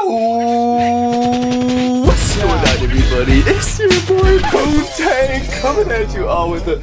Yo, what's going on, everybody? It's your boy Wu-Tang coming at you all with a...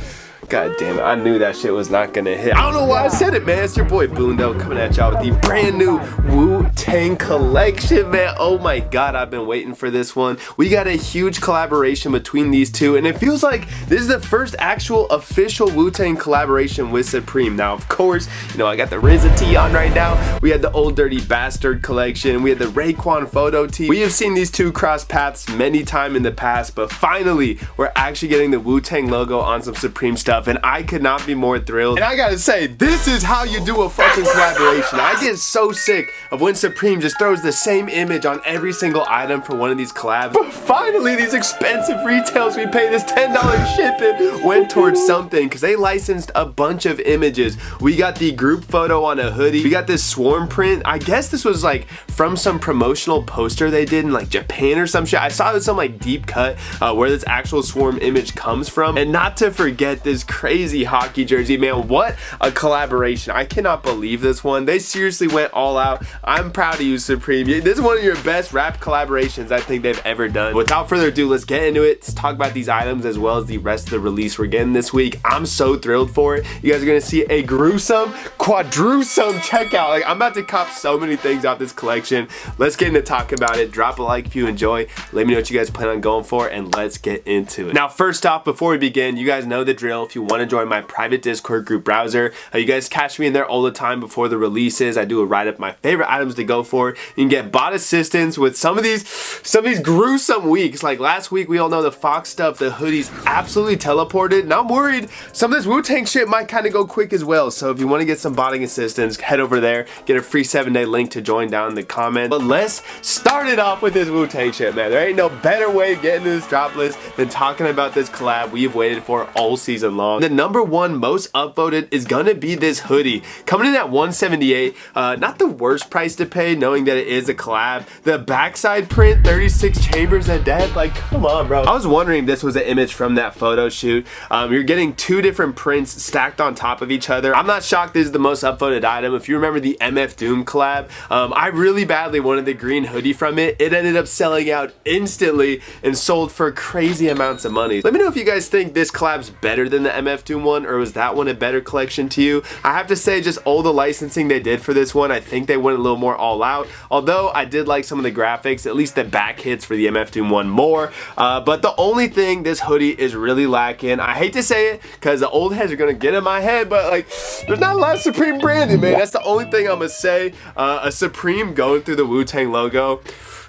God damn it, I knew that shit was not gonna hit. I don't know why I said it, man. It's your boy Boondo coming at y'all with the brand new Wu-Tang collection, man. Oh my god, I've been waiting for this one. We got a huge collaboration between these two, and it feels like this is the first actual official Wu-Tang collaboration with Supreme. Now, of course, you know, I got the RZA tee on right now. We had the Old Dirty Bastard collection. We had the Raekwon photo tee. We have seen these two cross paths many times in the past, but finally, we're actually getting the Wu-Tang logo on some Supreme stuff. And I could not be more thrilled. And I gotta say, this is how you do a fucking collaboration. I get so sick of when Supreme just throws the same image on every single item for one of these collabs. But finally, these expensive retails we paid this $10 shipping went towards something, because they licensed a bunch of images. We got the group photo on a hoodie. We got this swarm print. I guess this was like from some promotional poster they did in like Japan or some shit. I saw some like deep cut where this actual swarm image comes from. And not to forget this crazy hockey jersey, man. What a collaboration. I cannot believe this one. They seriously went all out. I'm proud of you, Supreme. This is one of your best rap collaborations I think they've ever done. Without further ado, let's get into it. Let's talk about these items as well as the rest of the release we're getting this week. I'm so thrilled for it. You guys are gonna see a gruesome, quadrusome checkout. Like, I'm about to cop so many things off this collection. Let's get into talking about it. Drop a like if you enjoy. Let me know what you guys plan on going for, and let's get into it. Now, first off, before we begin, you guys know the drill. If you want to join my private Discord group browser, you guys catch me in there all the time before the releases. I do a write-up my favorite items to go for. You can get bot assistance with some of these gruesome weeks. Like last week, we all know the Fox stuff, the hoodies absolutely teleported, and I'm worried some of this Wu-Tang shit might kind of go quick as well. So if you want to get some botting assistance, head over there, get a free 7-day link to join down in the comments. But let's start it off with this Wu-Tang shit, man. There ain't no better way of getting to this drop list than talking about this collab we've waited for all season long. The number one most upvoted is gonna be this hoodie, coming in at $178. Not the worst price to pay, knowing that it is a collab. The backside print, 36 chambers of death. Like, come on, bro. I was wondering if this was an image from that photo shoot. You're getting two different prints stacked on top of each other. I'm not shocked this is the most upvoted item. If you remember the MF Doom collab, I really badly wanted the green hoodie from it. It ended up selling out instantly and sold for crazy amounts of money. Let me know if you guys think this collab's better than the MF Doom one, or was that one a better collection to you? I have to say, just all the licensing they did for this one, I think they went a little more all out. Although I did like some of the graphics, at least the back hits for the MF Doom one more. But the only thing this hoodie is really lacking, I hate to say it because the old heads are gonna get in my head, but like, there's not a lot of Supreme branding, man. That's the only thing I'm gonna say. A Supreme going through the Wu-Tang logo,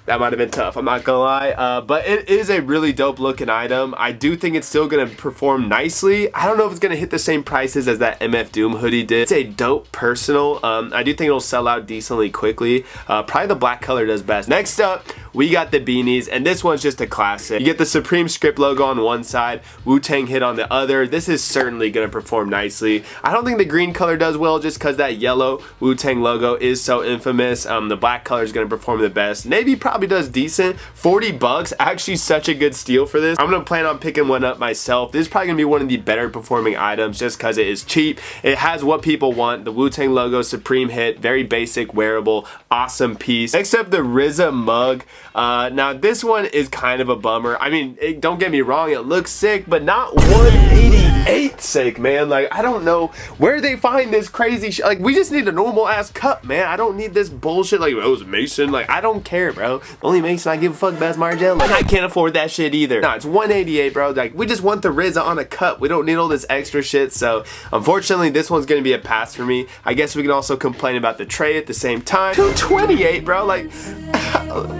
that might have been tough, I'm not gonna lie. But it is a really dope looking item. I do think it's still gonna perform nicely. I don't know if it's gonna hit the same prices as that MF Doom hoodie did. It's a dope personal. I do think it'll sell out decently quickly. Probably the black color does best. Next up, we got the beanies, and this one's just a classic. You get the Supreme script logo on one side, Wu-Tang hit on the other. This is certainly gonna perform nicely. I don't think the green color does well just because that yellow Wu-Tang logo is so infamous. The black color is gonna perform the best. Navy probably does decent. 40 bucks, actually such a good steal for this. I'm gonna plan on picking one up myself. This is probably gonna be one of the better performing items just because it is cheap. It has what people want. The Wu-Tang logo, Supreme hit, very basic, wearable, awesome piece. Next up, the RZA mug. Now this one is kind of a bummer. I mean, don't get me wrong, it looks sick, but not 188 sick, man. Like, I don't know where they find this crazy shit. Like, we just need a normal ass cup, man. I don't need this bullshit like, oh, it was Mason. Like, I don't care, bro. The only Mason I give a fuck about is Margella. Like, I can't afford that shit either. Nah, it's 188, bro. Like, we just want the RZA on a cup. We don't need all this extra shit. So, unfortunately, this one's gonna be a pass for me. I guess we can also complain about the tray at the same time. 228, bro. Like,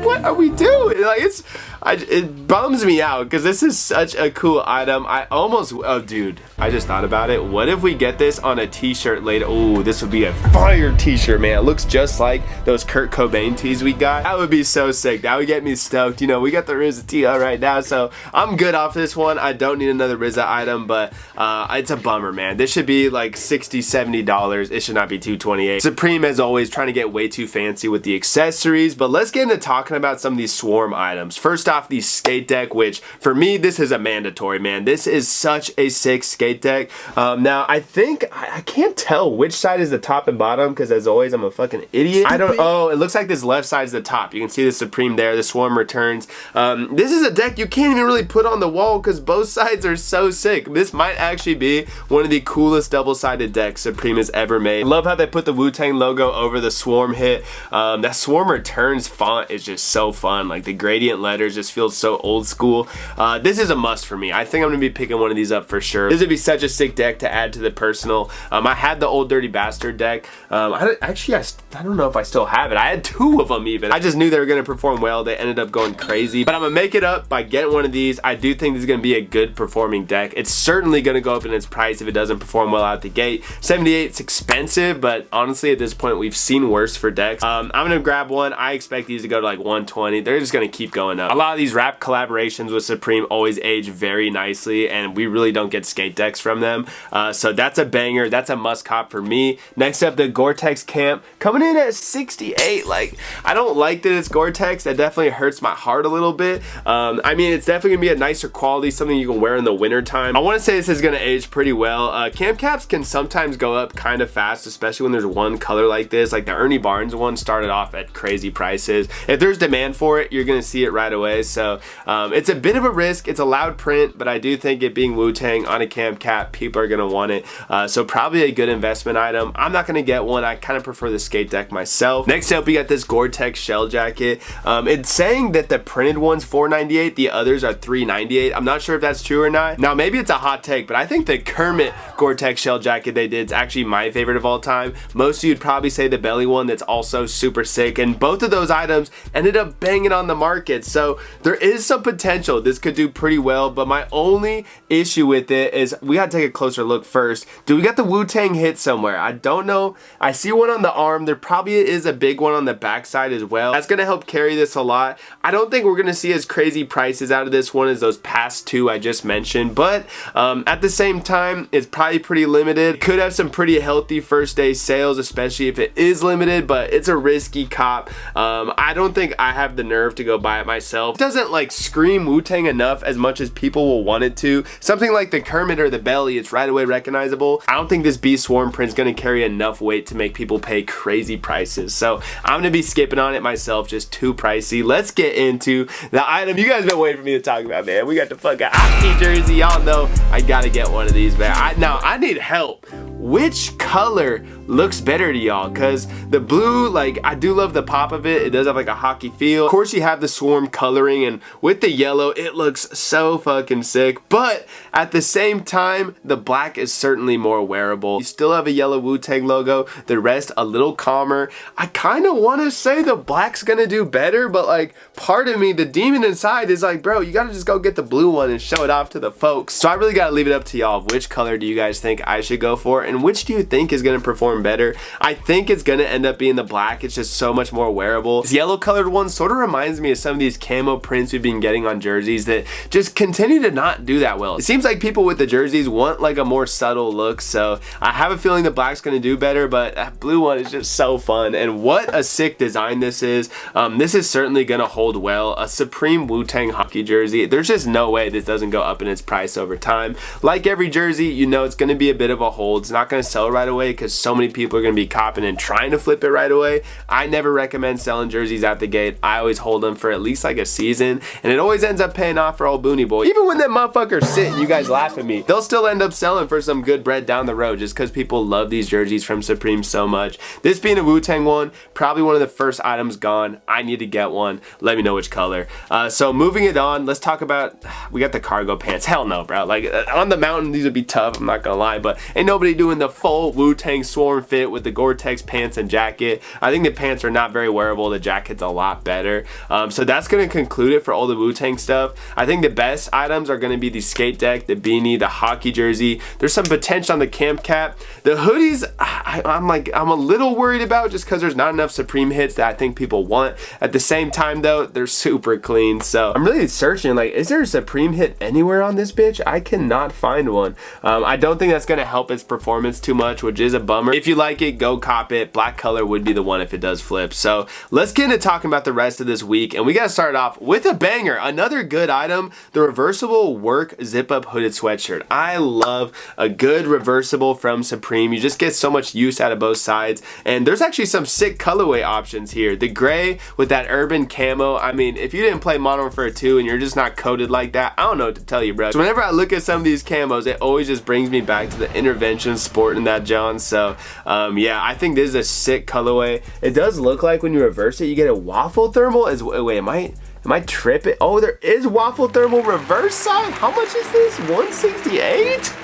what are we doing? Like, it bums me out because this is such a cool item. I almost, oh dude, I just thought about it. What if we get this on a t-shirt later? Oh, this would be a fire t-shirt, man. It looks just like those Kurt Cobain tees we got. That would be so sick. That would get me stoked. You know, we got the RZA tee on right now, so I'm good off this one. I don't need another RZA item, but it's a bummer, man. This should be like $60, $70. It should not be $228. Supreme, as always, trying to get way too fancy with the accessories, but let's get into talking about some of these swarm items. First off, off the skate deck, which for me, this is a mandatory, man. This is such a sick skate deck. Now, I think, I can't tell which side is the top and bottom, because as always, I'm a fucking idiot. Oh, it looks like this left side is the top. You can see the Supreme there, the Swarm returns. This is a deck you can't even really put on the wall because both sides are so sick. This might actually be one of the coolest double-sided decks Supreme has ever made. I love how they put the Wu-Tang logo over the Swarm hit. That Swarm returns font is just so fun. Like the gradient letters just feel so old school. This is a must for me. I think I'm gonna be picking one of these up for sure. This would be such a sick deck to add to the personal. I had the Old Dirty Bastard deck. I don't know if I still have it. I had 2 of them even. I just knew they were gonna perform well. They ended up going crazy, but I'm gonna make it up by getting one of these. I do think this is gonna be a good performing deck. It's certainly gonna go up in its price if it doesn't perform well out the gate. 78 is expensive, but honestly at this point we've seen worse for decks. I'm gonna grab one. I expect these to go to like 120. They're just gonna keep going up. A lot of these rap collaborations with Supreme always age very nicely, and we really don't get skate decks from them. So that's a banger. That's a must cop for me. Next up, the Gore-Tex Camp coming in at 68. Like, I don't like that it's Gore-Tex. That definitely hurts my heart a little bit. I mean, it's definitely gonna be a nicer quality, something you can wear in the winter time. I want to say this is gonna age pretty well. Camp caps can sometimes go up kind of fast, especially when there's one color like this. Like the Ernie Barnes one started off at crazy prices. If there's demand for it, you're gonna see it right away. So it's a bit of a risk. It's a loud print, but I do think it being Wu-Tang on a camp cap, people are gonna want it. So probably a good investment item. I'm not gonna get one. I kind of prefer the skate deck myself. Next up, we got this Gore-Tex shell jacket. It's saying that the printed one's $4.98, the others are $3.98. I'm not sure if that's true or not. Now, maybe it's a hot take, but I think the Kermit Gore-Tex shell jacket they did is actually my favorite of all time. Most of you would probably say the belly one, that's also super sick, and both of those items ended up banging on the market. So there is some potential this could do pretty well, but my only issue with it is we gotta take a closer look first. Do we got the Wu-Tang hit somewhere? I don't know. I see one on the arm. There probably is a big one on the backside as well. That's gonna help carry this a lot. I don't think we're gonna see as crazy prices out of this one as those past 2 I just mentioned, but at the same time, it's probably pretty limited. Could have some pretty healthy first day sales, especially if it is limited, but it's a risky cop. I don't think I have the nerve to go buy it myself. It doesn't like scream Wu-Tang enough as much as people will want it to. Something like the Kermit or the belly, it's right away recognizable. I don't think this B Swarm print's gonna carry enough weight to make people pay crazy prices. So I'm gonna be skipping on it myself, just too pricey. Let's get into the item you guys been waiting for me to talk about, man. We got the fucking hockey jersey. Y'all know I gotta get one of these, man. I need help. Which color looks better to y'all? Because the blue, like, I do love the pop of it. It does have like a hockey feel. Of course, you have the Swarm coloring, and with the yellow, it looks so fucking sick. But at the same time, the black is certainly more wearable. You still have a yellow Wu-Tang logo. The rest a little calmer. I kind of want to say the black's gonna do better, but like, part of me, the demon inside is like, bro, you gotta just go get the blue one and show it off to the folks. So I really gotta leave it up to y'all. Which color do you guys think I should go for, and which do you think is gonna perform better? I think it's gonna end up being the black. It's just so much more wearable. This yellow colored one sort of reminds me of some of these camo prints we've been getting on jerseys that just continue to not do that well. It seems like people with the jerseys want like a more subtle look, so I have a feeling the black's gonna do better, but that blue one is just so fun. And what a sick design this is. This is certainly gonna hold well. A Supreme Wu-Tang hockey jersey, there's just no way this doesn't go up in its price over time. Like every jersey, you know it's gonna be a bit of a hold. It's not gonna sell right away because so many people are gonna be copping and trying to flip it right away. I never recommend selling jerseys out the gate. I always hold them for at least like a season, and it always ends up paying off for old Booney Boy. Even when that motherfucker's sitting, you guys laugh at me, they'll still end up selling for some good bread down the road just because people love these jerseys from Supreme so much. This being a Wu-Tang one, probably one of the first items gone. I need to get one. Let me know which color. So moving it on, let's talk about, we got the cargo pants. Hell no, bro. Like on the mountain, these would be tough, I'm not gonna lie, but ain't nobody doing the full Wu-Tang Swarm fit with the Gore-Tex pants and jacket. I think the pants are not very wearable. The jacket's a lot better. So that's gonna conclude it for all the Wu-Tang stuff. I think the best items are gonna be the skate deck, the beanie, the hockey jersey. There's some potential on the camp cap. The hoodies, I'm a little worried about just because there's not enough Supreme hits that I think people want. At the same time though, they're super clean. So I'm really searching, like, is there a Supreme hit anywhere on this bitch? I cannot find one. I don't think that's gonna help its performance too much, which is a bummer. If If you like it, go cop it. Black color would be the one if it does flip. So let's get into talking about the rest of this week, and we gotta start off with a banger. Another good item, the reversible work zip-up hooded sweatshirt. I love a good reversible from Supreme. You just get so much use out of both sides, and there's actually some sick colorway options here. The gray with that urban camo. I mean, if you didn't play Modern Warfare 2 and you're just not coated like that, I don't know what to tell you, bro. So whenever I look at some of these camos, it always just brings me back to the intervention sport in that John. So yeah, I think this is a sick colorway. It does look like when you reverse it, you get a waffle thermal. Wait, am I tripping? Oh, there is waffle thermal reverse side. How much is this? 168?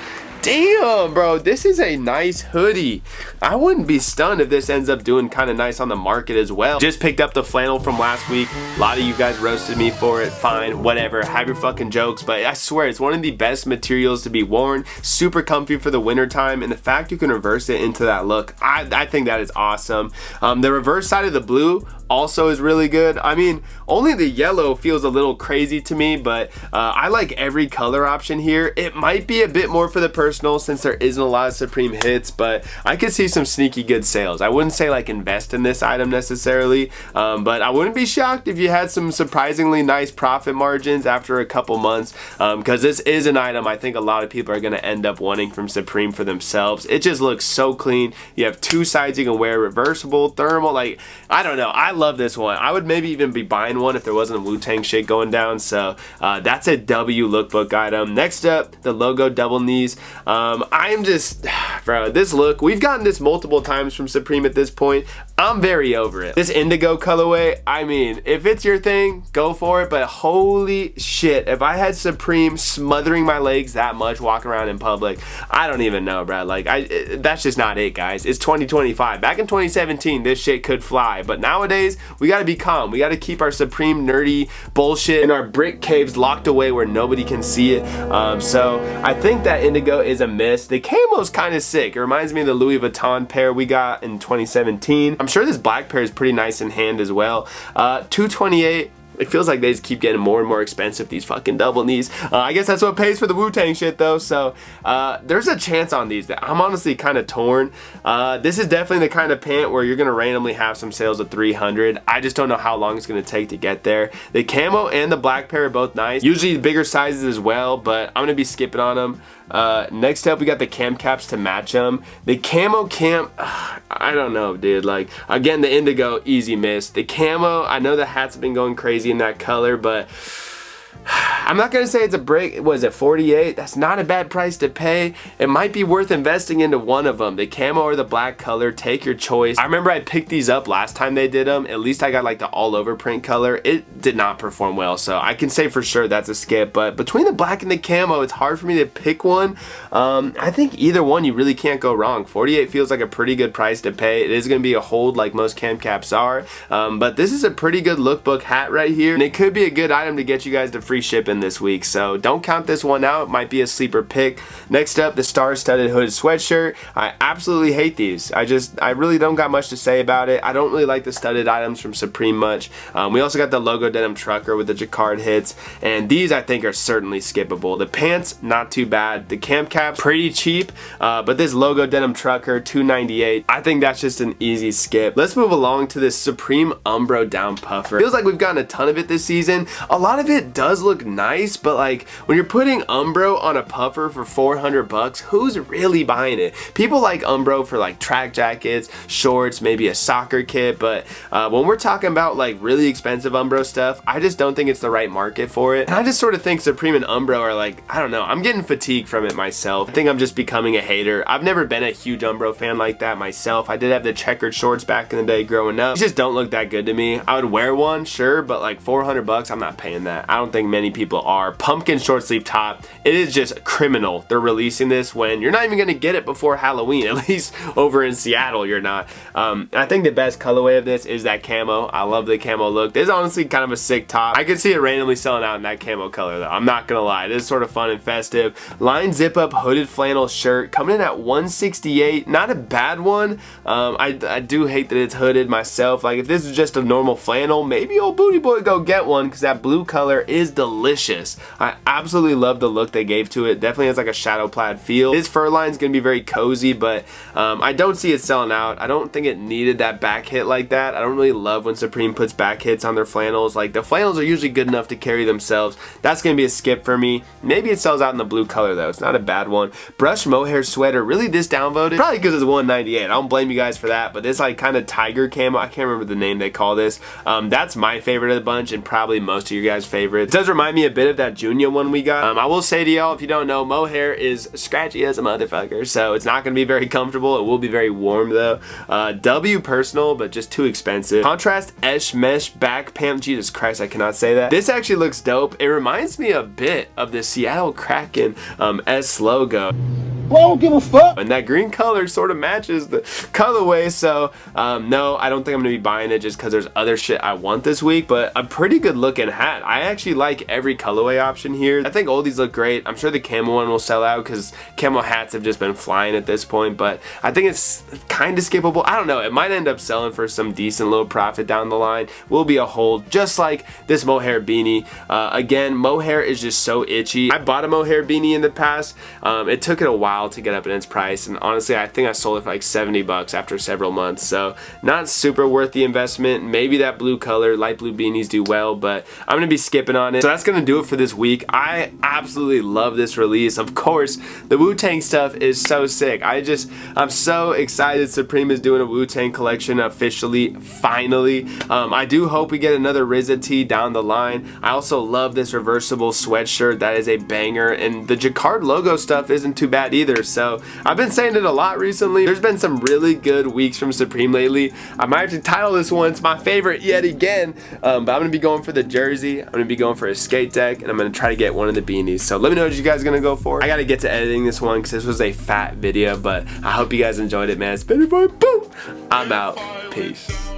Damn, bro, this is a nice hoodie. I wouldn't be stunned if this ends up doing kind of nice on the market as well. Just picked up the flannel from last week. A lot of you guys roasted me for it. Fine, whatever, have your fucking jokes, but I swear it's one of the best materials to be worn. Super comfy for the winter time, and the fact you can reverse it into that look, I think that is awesome. The reverse side of the blue also is really good. I mean, only the yellow feels a little crazy to me, but I like every color option here. It might be a bit more for the personal since there isn't a lot of Supreme hits, but I could see some sneaky good sales. I wouldn't say like invest in this item necessarily, but I wouldn't be shocked if you had some surprisingly nice profit margins after a couple months, because this is an item I think a lot of people are going to end up wanting from Supreme for themselves. It just looks so clean. You have two sides you can wear, reversible, thermal, like, I don't know. I love this one. I would maybe even be buying one if there wasn't a Wu-Tang shit going down. So that's a W lookbook item. Next up, the logo double knees. I'm just, bro, this look, we've gotten this multiple times from Supreme at this point. I'm very over it. This indigo colorway, I mean, if it's your thing, go for it, but holy shit, if I had Supreme smothering my legs that much walking around in public, I don't even know, bro. Like, that's just not it, guys. It's 2025. Back in 2017, this shit could fly, but nowadays, we gotta be calm. We gotta keep our Supreme nerdy bullshit in our brick caves locked away where nobody can see it. So I think that indigo is a miss. The camo's kind of sick. It reminds me of the Louis Vuitton pair we got in 2017. I'm sure this black pair is pretty nice in hand as well. 228. It feels like they just keep getting more and more expensive, these fucking double knees. I guess that's what pays for the Wu-Tang shit though, so there's a chance on these that I'm honestly kind of torn. This is definitely the kind of pant where you're gonna randomly have some sales of 300. I just don't know how long it's gonna take to get there. The camo and the black pair are both nice. Usually the bigger sizes as well, but I'm gonna be skipping on them. Next up, we got the cam caps to match them. The camo cam, I don't know, dude. Like, again, the indigo, easy miss. The camo, I know the hats have been going crazy in that color, but I'm not gonna say it's a break. Was it 48? That's not a bad price to pay. It might be worth investing into one of them, the camo or the black color. Take your choice. I remember I picked these up last time they did them. At least I got like the all over print color. It did not perform well, so I can say for sure that's a skip. But between the black and the camo, it's hard for me to pick one. I think either one you really can't go wrong. 48 feels like a pretty good price to pay. It is gonna be a hold like most cam caps are, but this is a pretty good lookbook hat right here, and it could be a good item to get you guys to free shipping this week, so don't count this one out. It might be a sleeper pick. Next up, the star-studded hooded sweatshirt. I absolutely hate these. I really don't got much to say about it. I don't really like the studded items from Supreme much. We also got the logo denim trucker with the jacquard hits, and these I think are certainly skippable. The pants, not too bad. The cam caps, pretty cheap, but this logo denim trucker, $298. I think that's just an easy skip. Let's move along to this Supreme Umbro down puffer. Feels like we've gotten a ton of it this season. A lot of it does look nice, but like when you're putting Umbro on a puffer for 400 bucks, who's really buying it? People like Umbro for like track jackets, shorts, maybe a soccer kit, but when we're talking about like really expensive Umbro stuff, I just don't think it's the right market for it. And I just sort of think Supreme and Umbro are like, I don't know, I'm getting fatigued from it myself. I think I'm just becoming a hater. I've never been a huge Umbro fan like that myself. I did have the checkered shorts back in the day growing up. They just don't look that good to me. I would wear one, sure, but like 400 bucks, I'm not paying that. I don't think many people are. Pumpkin short sleeve top, it is just criminal. They're releasing this when you're not even gonna get it before Halloween. At least over in Seattle, you're not. I think the best colorway of this is that camo. I love the camo look. This is honestly kind of a sick top. I could see it randomly selling out in that camo color though. I'm not gonna lie. It is sort of fun and festive. Line zip up hooded flannel shirt coming in at 168. Not a bad one. I do hate that it's hooded myself. Like if this is just a normal flannel, maybe old booty boy go get one because that blue color is delicious. luscious. I absolutely love the look they gave to it. Definitely has like a shadow plaid feel. This fur line is gonna be very cozy, but I don't see it selling out. I don't think it needed that back hit like that. I don't really love when Supreme puts back hits on their flannels. Like, the flannels are usually good enough to carry themselves. That's gonna be a skip for me. Maybe it sells out in the blue color though. It's not a bad one. Brushed mohair sweater, really this downvoted? Probably because it's $198. I don't blame you guys for that, but this like kind of tiger camo, I can't remember the name they call this. That's my favorite of the bunch and probably most of your guys' favorite. It does remind me a bit of that Junior one we got. I will say to y'all, if you don't know, mohair is scratchy as a motherfucker, so it's not gonna be very comfortable. It will be very warm though. W personal, but just too expensive. Contrast esh mesh back pant. Jesus Christ, I cannot say that. This actually looks dope. It reminds me a bit of the Seattle Kraken S logo. Well, I don't give a fuck. And that green color sort of matches the colorway, so no, I don't think I'm gonna be buying it just because there's other shit I want this week, but a pretty good looking hat. I actually like every colorway option here. I think all these look great. I'm sure the camo one will sell out because camo hats have just been flying at this point, but I think it's kind of skippable. I don't know. It might end up selling for some decent little profit down the line. Will be a hold, just like this mohair beanie. Again, mohair is just so itchy. I bought a mohair beanie in the past. It took it a while to get up in its price, and honestly I think I sold it for like $70 after several months, so not super worth the investment. Maybe that blue color, light blue beanies do well, but I'm gonna be skipping on it. So that's gonna do it for this week. I absolutely love this release. Of course, the Wu-Tang stuff is so sick. I'm so excited Supreme is doing a Wu-Tang collection officially, finally. I do hope we get another RZA tee down the line. I also love this reversible sweatshirt. That is a banger, and the Jacquard logo stuff isn't too bad either. So I've been saying it a lot recently. There's been some really good weeks from Supreme lately. I might have to title this one, it's my favorite yet again, but I'm gonna be going for the jersey, I'm gonna be going for a skate deck, and I'm gonna try to get one of the beanies. So let me know what you guys are gonna go for. I gotta get to editing this one because this was a fat video, but I hope you guys enjoyed it, man. It's been your boy, boom. I'm out. Peace.